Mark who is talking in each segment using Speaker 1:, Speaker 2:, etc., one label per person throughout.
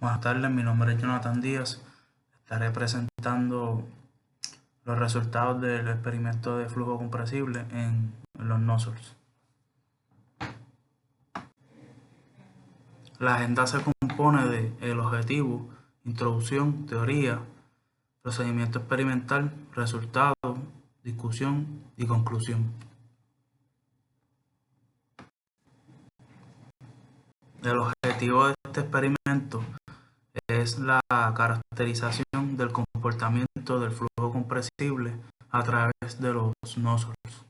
Speaker 1: Buenas tardes, mi nombre es Jonathan Díaz. Estaré presentando los resultados del experimento de flujo compresible en los nozzles. La agenda se compone de el objetivo, introducción, teoría, procedimiento experimental, resultado, discusión y conclusión. El objetivo de este experimento es la caracterización del comportamiento del flujo compresible a través de los nozzles.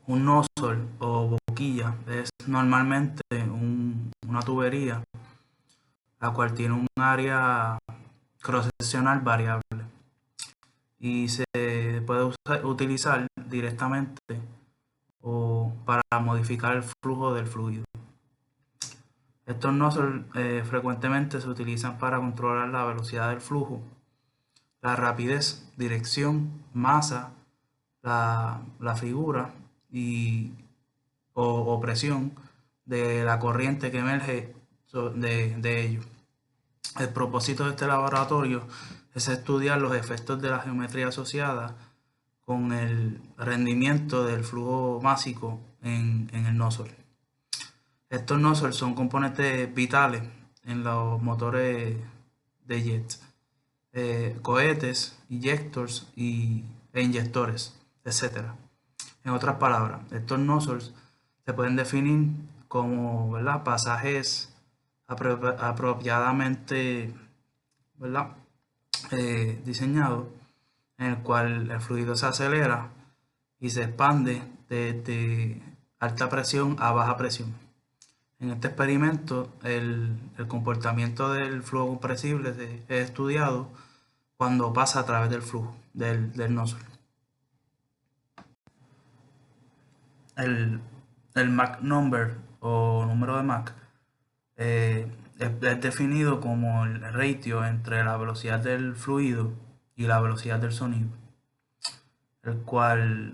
Speaker 1: Un nozzle o boquilla es normalmente una tubería la cual tiene un área cross-seccional variable y se puede utilizar directamente o para modificar el flujo del fluido. Estos nozzles frecuentemente se utilizan para controlar la velocidad del flujo, la rapidez, dirección, masa, la figura o presión de la corriente que emerge de ellos. El propósito de este laboratorio es estudiar los efectos de la geometría asociada con el rendimiento del flujo másico en el nozzle. Estos nozzles son componentes vitales en los motores de jet, cohetes, inyectors e inyectores, etc. En otras palabras, estos nozzles se pueden definir como, ¿verdad?, pasajes apropiadamente, ¿verdad?, diseñados en el cual el fluido se acelera y se expande desde alta presión a baja presión. En este experimento, el comportamiento del flujo compresible es estudiado cuando pasa a través del flujo del nozzle. El Mach number o número de Mach es definido como el ratio entre la velocidad del fluido y la velocidad del sonido, el cual,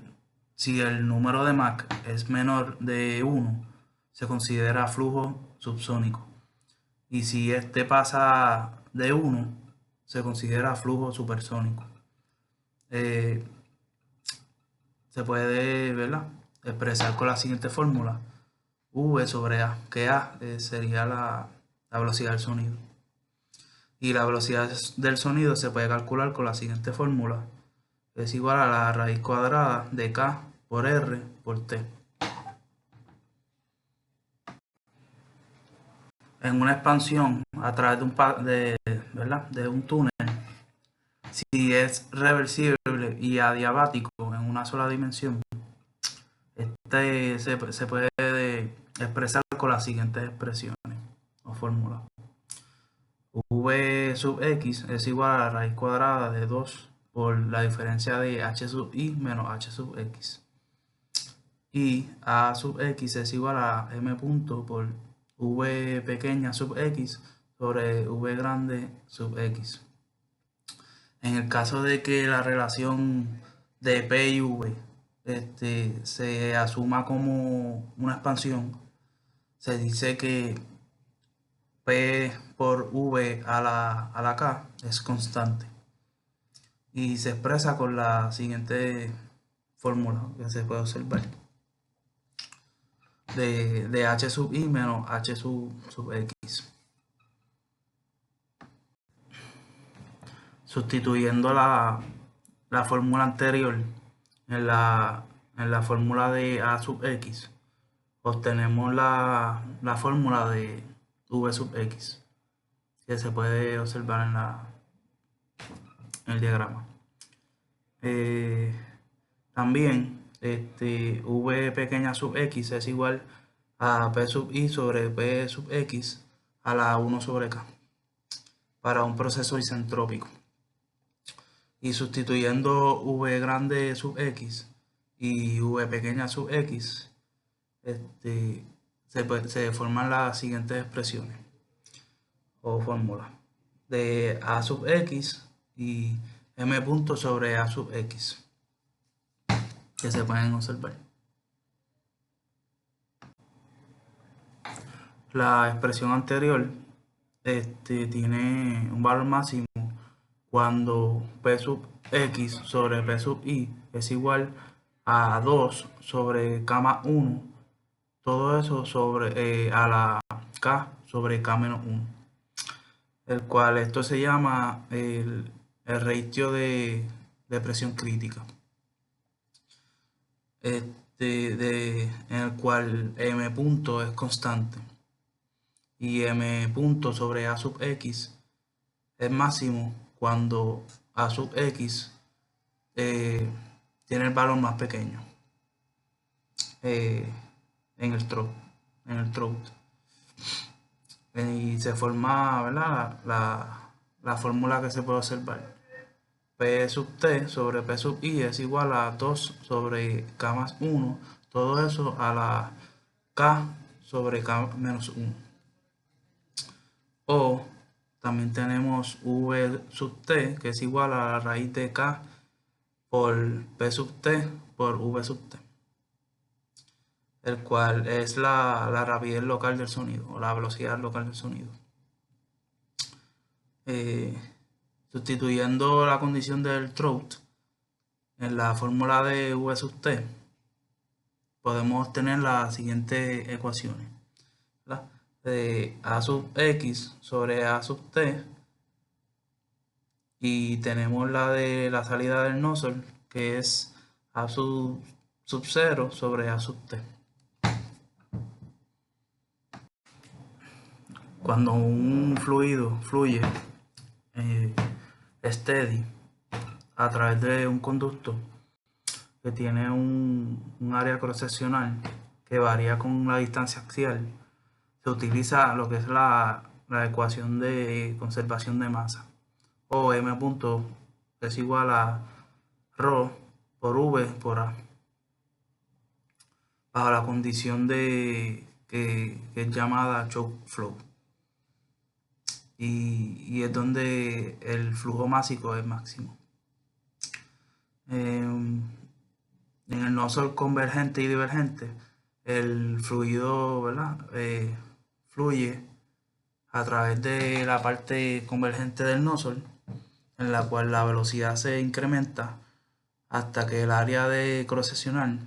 Speaker 1: si el número de Mach es menor de 1, se considera flujo subsónico, y si este pasa de 1, se considera flujo supersónico. Se puede, ¿verdad?, expresar con la siguiente fórmula: V sobre A, que A sería la velocidad del sonido. Y la velocidad del sonido se puede calcular con la siguiente fórmula: es igual a la raíz cuadrada de K por R por T. En una expansión a través de un túnel, si es reversible y adiabático en una sola dimensión, se puede expresar con las siguientes expresiones o fórmulas: V sub x es igual a la raíz cuadrada de 2 por la diferencia de h sub i menos h sub x, y a sub x es igual a m punto por v pequeña sub x sobre v grande sub x. En el caso de que la relación de P y V se asuma como una expansión, se dice que P por V a la K es constante y se expresa con la siguiente fórmula que se puede observar: de h sub i menos h sub x. Sustituyendo la fórmula anterior en la fórmula de a sub x, obtenemos la fórmula de v sub x, que se puede observar en el diagrama. También v pequeña sub x es igual a p sub i sobre p sub x a la 1 sobre k para un proceso isentrópico. Y sustituyendo v grande sub x y v pequeña sub x, se forman las siguientes expresiones o fórmulas: de a sub x y m punto sobre a sub x, que se pueden observar. La expresión anterior tiene un valor máximo cuando P sub X sobre P sub Y es igual a 2 sobre K más 1, todo eso sobre a la K sobre K menos 1, el cual esto se llama el ratio de presión crítica, en el cual M punto es constante y M punto sobre A sub X es máximo cuando A sub X tiene el valor más pequeño eh, en el throat. Y se forma, ¿verdad? La fórmula que se puede observar. P sub T sobre P sub I es igual a 2 sobre K más 1. Todo eso a la K sobre K menos 1. O también tenemos V sub T, que es igual a la raíz de K por P sub T por V sub T, el cual es la rapidez local del sonido o la velocidad local del sonido. Sustituyendo la condición del throat en la fórmula de V sub T, podemos obtener las siguientes ecuaciones. De A sub X sobre A sub T, y tenemos la de la salida del nozzle, que es A sub 0 sobre A sub T. Cuando un fluido fluye steady a través de un conducto que tiene un área cross-seccional que varía con la distancia axial, se utiliza lo que es la ecuación de conservación de masa, o M punto es igual a ρ por V por A, bajo la condición que es llamada choke flow, y es donde el flujo másico es máximo. En el nozzle convergente y divergente, el fluido, ¿verdad? Fluye a través de la parte convergente del nozzle, en la cual la velocidad se incrementa hasta que el área de cross-seccional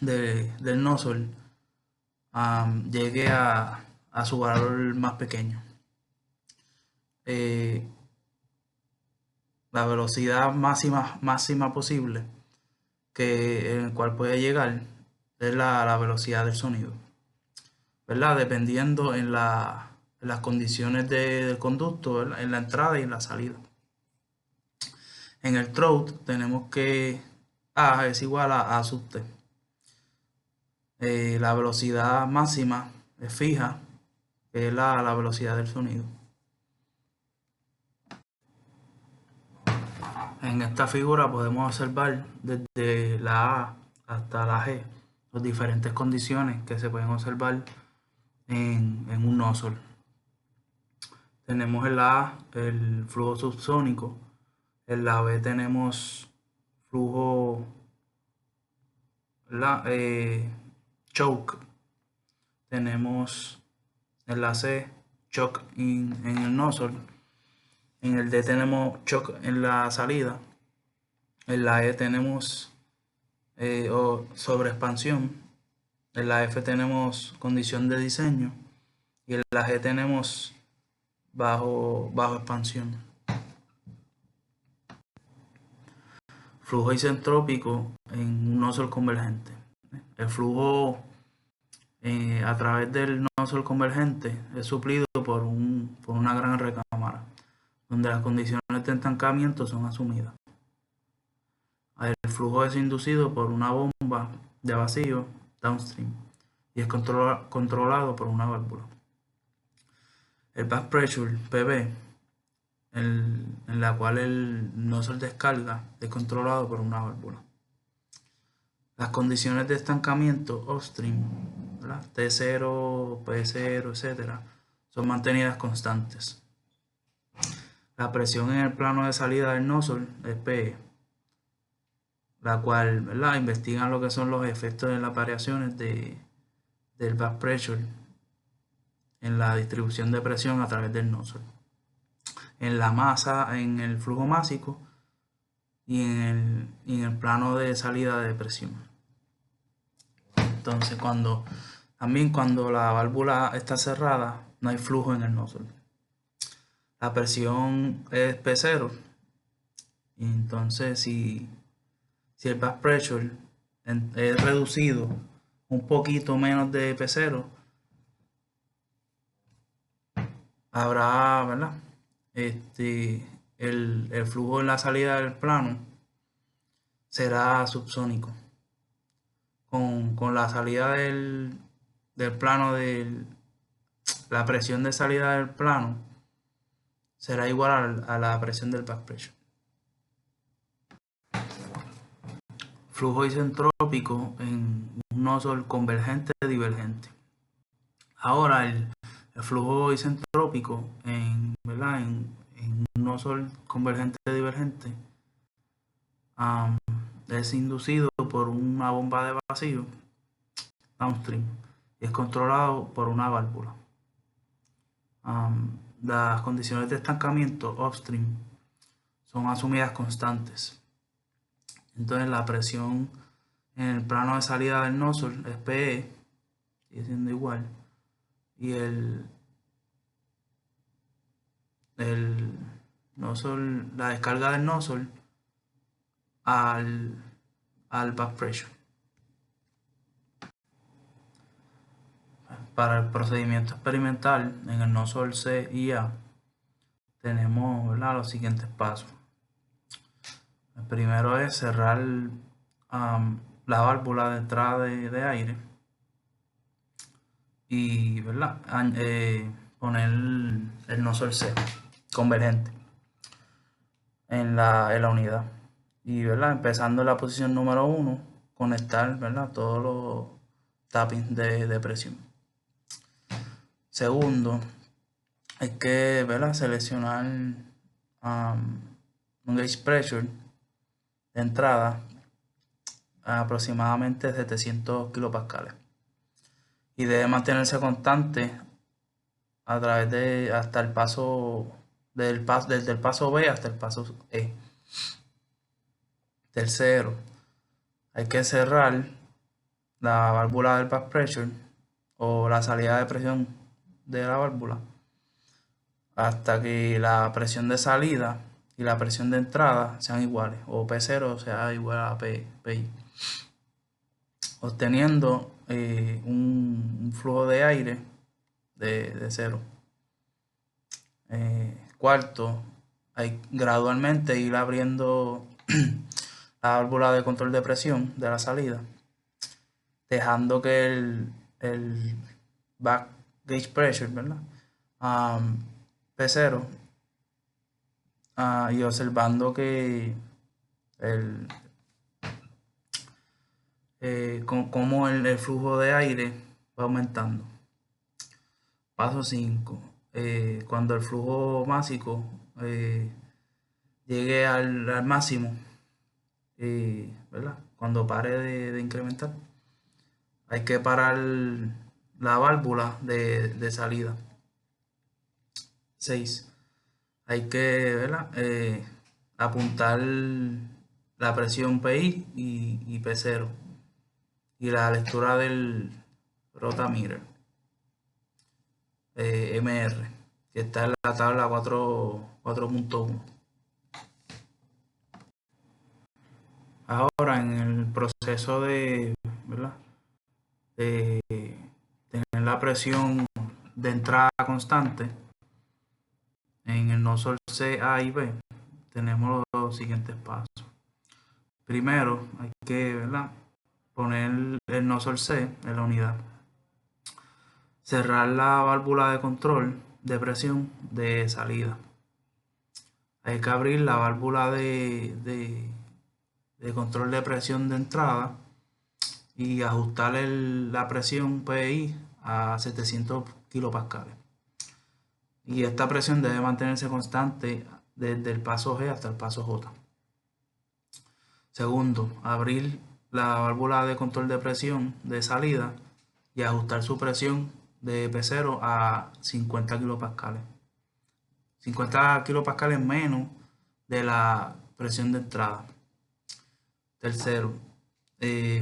Speaker 1: del nozzle llegue a su valor más pequeño. La velocidad máxima posible en el cual puede llegar es la velocidad del sonido, ¿verdad? Dependiendo en las condiciones del conducto, ¿verdad? En la entrada y en la salida. En el throat tenemos que A es igual a A sub T. La velocidad máxima es fija, que es la velocidad del sonido. En esta figura podemos observar desde la A hasta la G las diferentes condiciones que se pueden observar en un nozzle. Tenemos en la A el flujo subsónico, en la B tenemos flujo choke, tenemos en la C choke en el nozzle, en el D tenemos choke en la salida, en la E tenemos sobreexpansión, en la F tenemos condición de diseño y en la G tenemos bajo expansión. Flujo isentrópico en un nozzle convergente. El flujo a través del nozzle convergente es suplido por una gran recámara, donde las condiciones de estancamiento son asumidas. El flujo es inducido por una bomba de vacío downstream y es controlado por una válvula. El back pressure, PB, en la cual el nozzle descarga, es controlado por una válvula. Las condiciones de estancamiento upstream, ¿verdad? T0, P0, etc., son mantenidas constantes. La presión en el plano de salida del nozzle es PE, la cual, ¿verdad?, investiga lo que son los efectos de las variaciones de del back pressure en la distribución de presión a través del nozzle, en la masa, en el flujo másico y en el plano de salida de presión. Entonces, también cuando la válvula está cerrada, no hay flujo en el nozzle. La presión es P0. Y entonces, si el back pressure es reducido un poquito menos de P0, habrá, ¿verdad? El flujo en la salida del plano será subsónico. Con la salida del plano, la presión de salida del plano será igual a la presión del back pressure. Flujo isentrópico en un nozzle convergente divergente. Ahora el flujo isentrópico en un nozzle convergente divergente es inducido por una bomba de vacío downstream y es controlado por una válvula. Las condiciones de estancamiento upstream son asumidas constantes. Entonces la presión en el plano de salida del nozzle es PE, sigue siendo igual, y el nozzle, la descarga del nozzle al back pressure. Para el procedimiento experimental en el nozzle C y A tenemos, ¿verdad?, los siguientes pasos. El primero es cerrar la válvula de entrada de aire y, ¿verdad?, poner el nozzle C convergente en la unidad y, ¿verdad?, empezando en la posición número 1, conectar, ¿verdad?, todos los tappings de presión. Segundo, hay que, ¿verdad?, seleccionar un gauge pressure de entrada a aproximadamente 700 kilopascales y debe mantenerse constante a través de hasta el paso desde el paso B hasta el paso E. Tercero, hay que cerrar la válvula del back pressure o la salida de presión de la válvula hasta que la presión de salida y la presión de entrada sean iguales, o P0 sea igual a PI, obteniendo un flujo de aire de 0. Cuarto, hay gradualmente ir abriendo la válvula de control de presión de la salida, dejando que el back gauge pressure, ¿verdad?, P0, y observando que cómo el flujo de aire va aumentando. Paso 5. Cuando el flujo másico llegue al máximo, ¿verdad?, cuando pare de incrementar, hay que parar la válvula de salida. 6. Hay que, ¿verdad?, apuntar la presión PI y P0 y la lectura del rotameter MR, que está en la tabla 4.1. Ahora, en el proceso ¿verdad?, de tener la presión de entrada constante en el nozzle C, A y B, tenemos los siguientes pasos. Primero, hay que, ¿verdad?, poner el nozzle C en la unidad, cerrar la válvula de control de presión de salida. Hay que abrir la válvula de control de presión de entrada y ajustar la presión PI a 700 kilopascales. Y esta presión debe mantenerse constante desde el paso G hasta el paso J. Segundo, abrir la válvula de control de presión de salida y ajustar su presión de P0 a 50 kilopascales. 50 kilopascales menos de la presión de entrada. Tercero,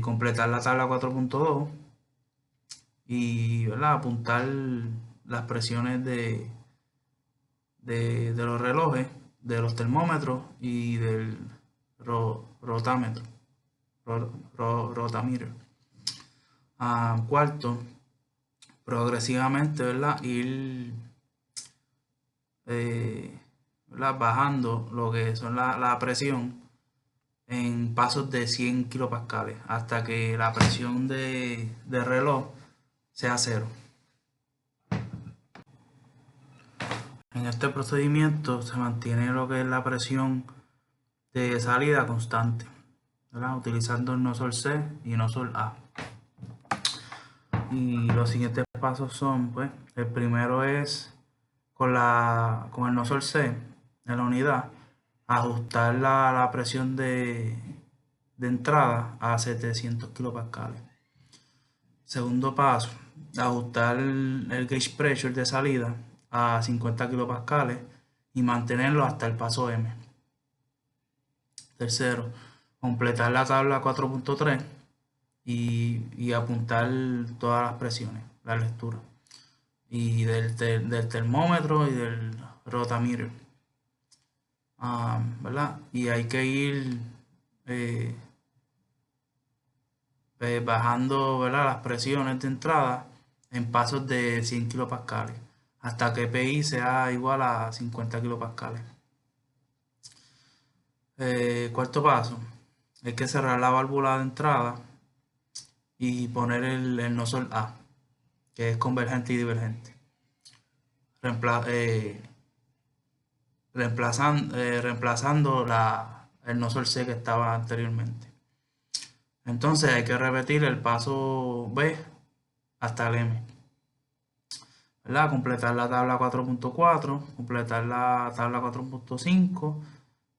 Speaker 1: completar la tabla 4.2 y, ¿verdad?, apuntar las presiones de los relojes, de los termómetros y del rotámetro, rotameter. Cuarto, progresivamente, ¿verdad?, ir ¿verdad?, bajando lo que son la presión en pasos de 100 kilopascales hasta que la presión de reloj sea cero. En este procedimiento se mantiene lo que es la presión de salida constante, ¿verdad?, utilizando el nozzle C y nozzle A. Y los siguientes pasos son, pues, el primero es con el nozzle C en la unidad, ajustar la presión de entrada a 700 kilopascales. Segundo paso, ajustar el gauge pressure de salida a 50 kilopascales y mantenerlo hasta el paso M. Tercero, completar la tabla 4.3 y apuntar todas las presiones, la lectura, y del termómetro y del rotameter. ¿Verdad? Y hay que ir bajando, ¿verdad?, las presiones de entrada en pasos de 100 kilopascales hasta que PI sea igual a 50 kilopascales. Cuarto paso, hay que cerrar la válvula de entrada y poner el nozzle A, que es convergente y divergente, reemplazando el nozzle C que estaba anteriormente. Entonces hay que repetir el paso B hasta el M, ¿verdad? Completar la tabla 4.4, completar la tabla 4.5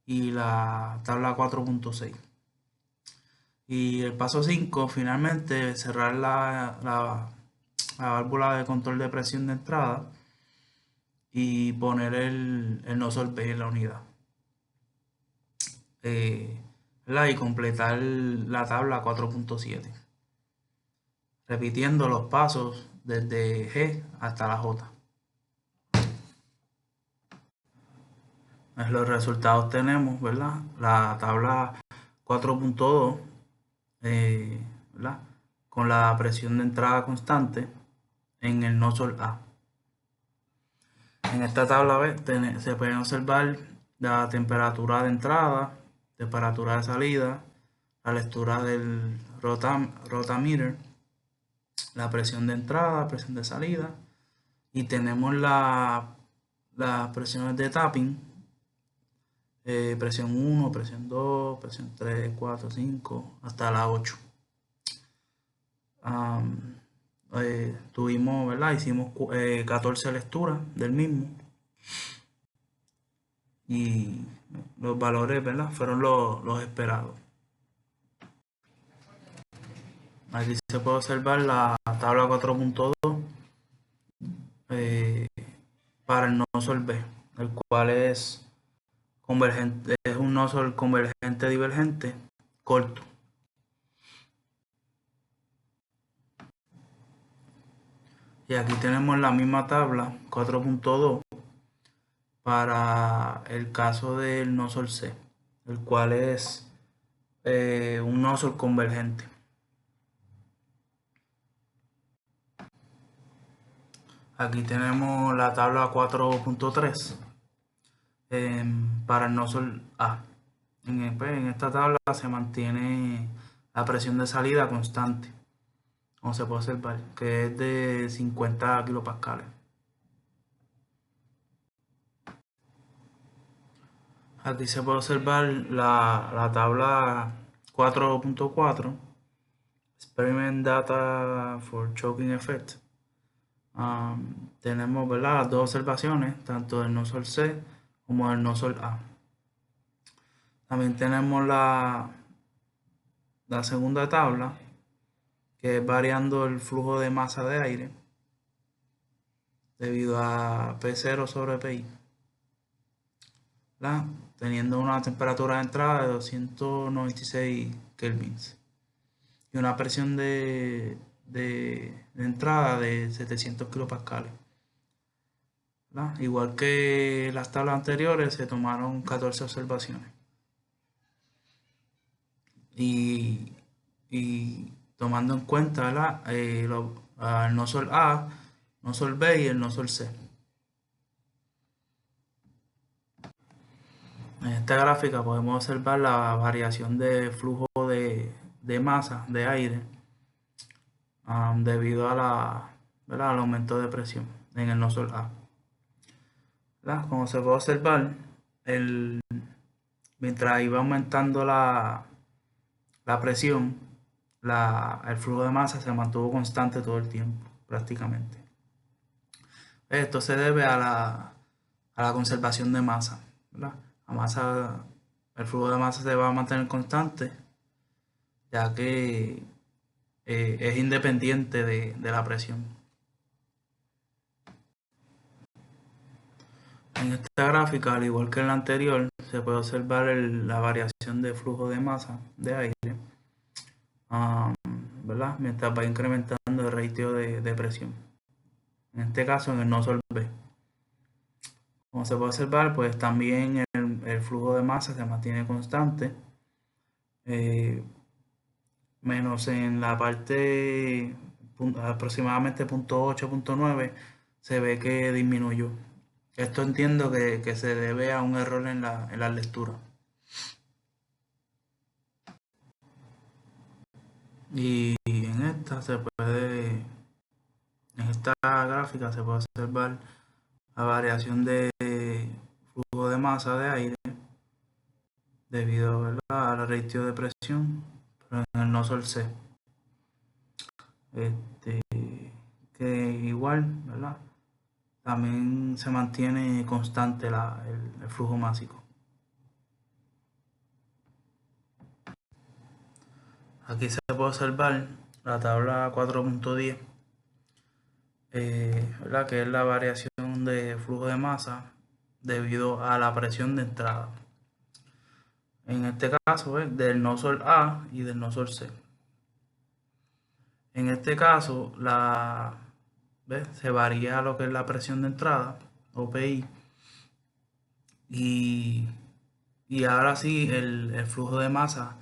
Speaker 1: y la tabla 4.6. Y el paso 5, finalmente, cerrar la válvula de control de presión de entrada y poner el nozzle B en la unidad. Y completar la tabla 4.7, repitiendo los pasos desde G hasta la J. Los resultados tenemos, ¿verdad?, la tabla 4.2, ¿verdad?, con la presión de entrada constante en el nozzle A. En esta tabla B se pueden observar la temperatura de entrada, temperatura de salida, la lectura del rotameter, la presión de entrada, presión de salida, y tenemos las presiones de tapping, presión 1, presión 2, presión 3, 4, 5, hasta la 8. Tuvimos, ¿verdad?, hicimos 14 lecturas del mismo y los valores, ¿verdad?, fueron los esperados. Aquí se puede observar la tabla 4.2 para el nozzle B, el cual es convergente, es un nozzle convergente divergente corto. Y aquí tenemos la misma tabla 4.2 para el caso del nozzle C, el cual es un nozzle convergente. Aquí tenemos la tabla 4.3 para el nozzle A. En esta tabla se mantiene la presión de salida constante, como se puede observar, que es de 50 kilopascales. Aquí se puede observar la tabla 4.4, Experiment Data for Choking Effect. Tenemos, ¿verdad?, las dos observaciones, tanto del nozzle C como del nozzle A. También tenemos la segunda tabla, que es variando el flujo de masa de aire debido a P0 sobre Pi, ¿verdad? Teniendo una temperatura de entrada de 296 kelvins y una presión de entrada de 700 kilopascales. Igual que las tablas anteriores, se tomaron 14 observaciones. Y tomando en cuenta el no sol A, no sol B y el no sol C. En esta gráfica podemos observar la variación de flujo de masa de aire debido al aumento de presión en el no sol A. Como se puede observar, mientras iba aumentando la presión, el flujo de masa se mantuvo constante todo el tiempo, prácticamente. Esto se debe a la conservación de masa, ¿verdad? El flujo de masa se va a mantener constante, ya que es independiente de la presión. En esta gráfica, al igual que en la anterior, se puede observar la variación de flujo de masa de aire, ¿verdad? Mientras va incrementando el ratio de presión. En este caso, en el no sol B. Como se puede observar, pues también el flujo de masa se mantiene constante, menos en la parte aproximadamente punto 8, punto 9, se ve que disminuyó. Esto entiendo que se debe a un error en la lectura. Y en esta gráfica se puede observar la variación de flujo de masa de aire debido, ¿verdad?, al ratio de presión, pero en el no sol C. Que igual, ¿verdad?, también se mantiene constante el flujo másico. Aquí se puede observar la tabla 4.10, ¿verdad?, que es la variación de flujo de masa debido a la presión de entrada. En este caso, del no sol A y del no sol C. En este caso, se varía lo que es la presión de entrada, o PI, y ahora sí el flujo de masa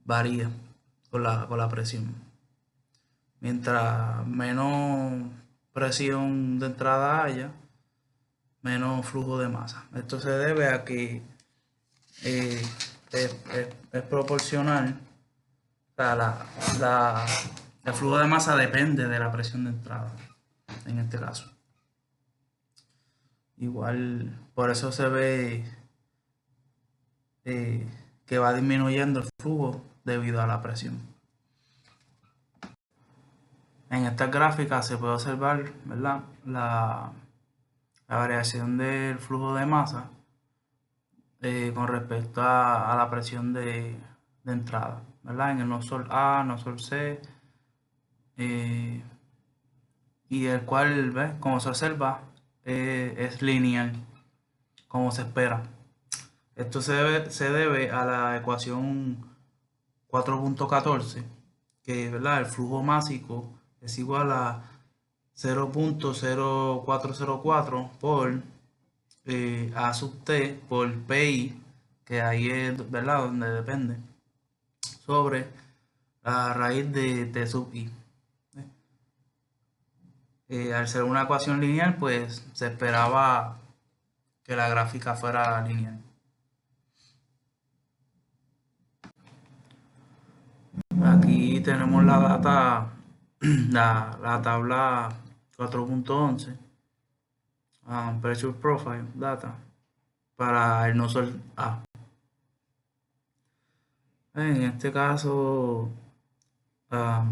Speaker 1: varía con la presión. Mientras menos presión de entrada haya, menos flujo de masa. Esto se debe a que es proporcional. O sea, el flujo de masa depende de la presión de entrada, en este caso. Igual, por eso se ve que va disminuyendo el flujo debido a la presión. En estas gráficas se puede observar, ¿verdad?, la variación del flujo de masa con respecto a la presión de entrada, ¿verdad?, en el no sol A, no sol C, y el cual, ¿ves?, como se observa, es lineal, como se espera. Esto se debe a la ecuación 4.14, que, ¿verdad?, el flujo másico es igual a 0.0404 por A sub T por PI, que ahí es, ¿verdad?, donde depende, sobre la raíz de T sub I. Al ser una ecuación lineal, pues se esperaba que la gráfica fuera lineal. Aquí tenemos la data, la tabla 4.11, Pressure Profile Data, para el no sol A. En este caso, la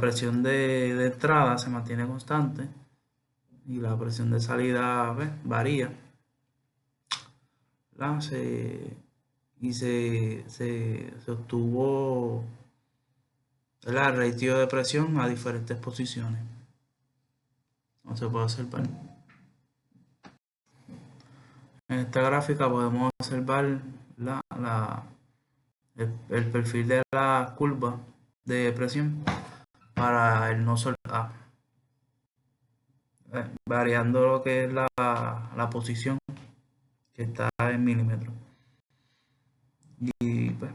Speaker 1: presión de entrada se mantiene constante y la presión de salida, varía. Se obtuvo el ratio de presión a diferentes posiciones. No se puede observar. En esta gráfica podemos observar el perfil de la curva de presión para el nozzle A, variando lo que es la posición, que está en milímetros. Y pues,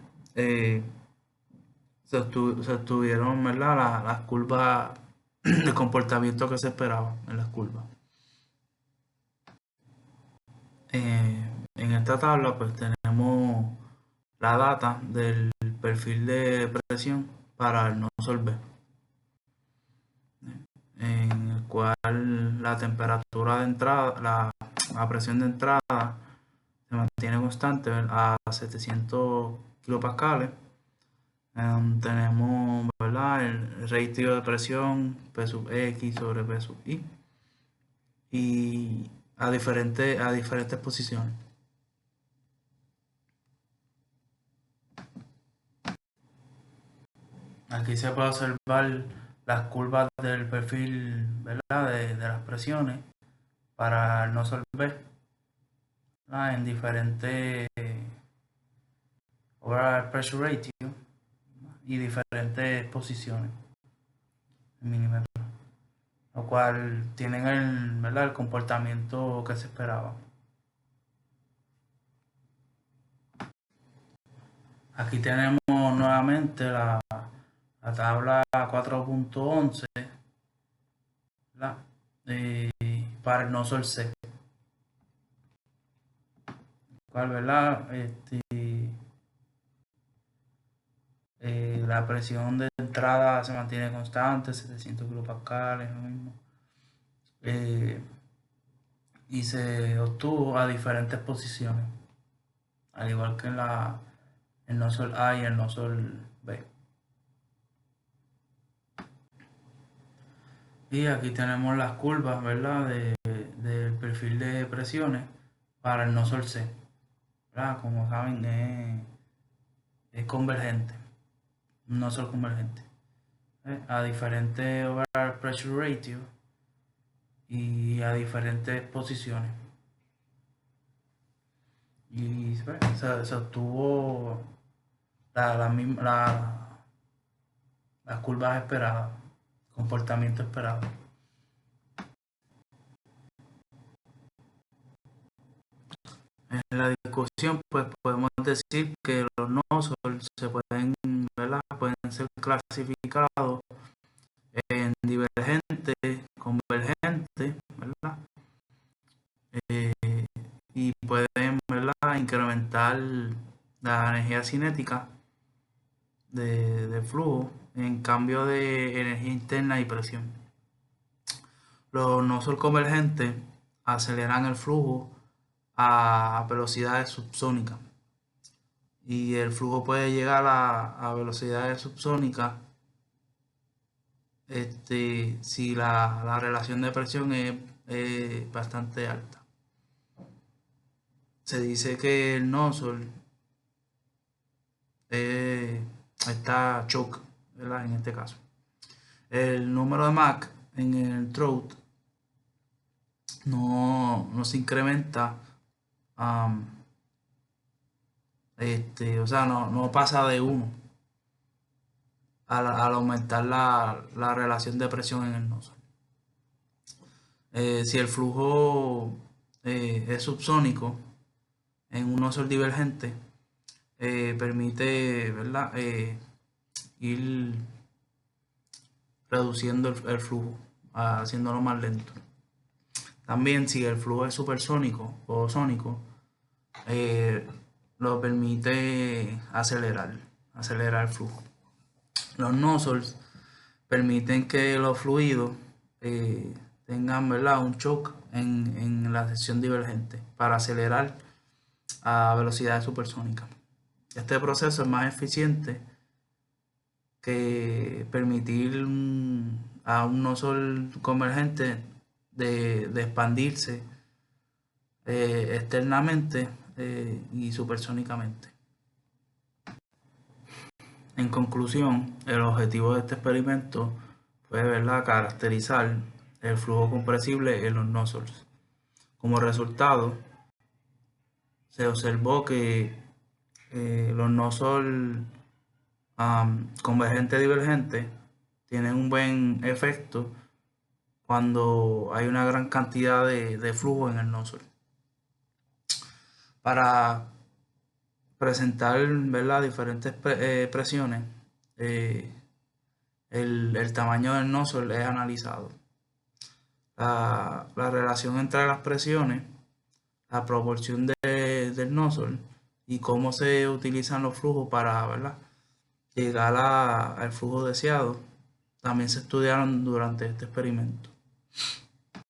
Speaker 1: se obtuvieron, ¿verdad?, las curvas de comportamiento que se esperaba en las curvas. En esta tabla pues tenemos la data del perfil de presión para el nozzle B, en el cual la temperatura de entrada, la presión de entrada se mantiene constante a 700 kilopascales. Tenemos, ¿verdad?, el ratio de presión P sub X sobre P sub Y, y a diferentes posiciones. Aquí se puede observar las curvas del perfil, ¿verdad?, de las presiones para el nozzle B, en diferentes overall pressure ratio y diferentes posiciones en milímetros, lo cual tienen el comportamiento que se esperaba. Aquí tenemos nuevamente la tabla 4.11 para el nozzle C, cual, ¿verdad?, la presión de entrada se mantiene constante, 700 kilopascales, lo mismo. Y se obtuvo a diferentes posiciones, al igual que en el nozzle A y el nozzle B. Y aquí tenemos las curvas, ¿verdad?, del perfil de presiones para el nozzle C, ¿verdad? Como saben, es convergente, un nozzle convergente, a diferentes overall pressure ratio y a diferentes posiciones. Y se obtuvo las curvas esperadas, comportamiento esperado. En la discusión pues podemos decir que los nozzles pueden ser clasificados en divergente, convergente, ¿verdad? Y pueden, ¿verdad?, incrementar la energía cinética de flujo en cambio de energía interna y presión. Los nozzles convergentes aceleran el flujo a velocidades subsónicas, y el flujo puede llegar a velocidades subsónicas si la relación de presión es bastante alta. Se dice que el nozzle está choke, ¿verdad?, en este caso. El número de Mach en el throat no se incrementa, o sea, no pasa de 1 al aumentar la relación de presión en el nozzle. Si el flujo es subsónico en un nozzle divergente, permite, ¿verdad?, ir reduciendo el flujo, haciéndolo más lento. También si el flujo es supersónico o sónico, lo permite acelerar el flujo. Los nozzles permiten que los fluidos tengan, ¿verdad?, un choque en la sección divergente para acelerar a velocidades supersónicas. Este proceso es más eficiente que permitir a un nozzle convergente de expandirse externamente y supersónicamente. En conclusión, el objetivo de este experimento fue, ¿verdad?, caracterizar el flujo compresible en los nozzles. Como resultado, se observó que los nozzles convergente divergente tienen un buen efecto cuando hay una gran cantidad de flujo en el nozzle. Para presentar, ¿verdad?, diferentes presiones, el tamaño del nozzle es analizado. La relación entre las presiones, la proporción del nozzle y cómo se utilizan los flujos para, ¿verdad?, llegar al flujo deseado, también se estudiaron durante este experimento.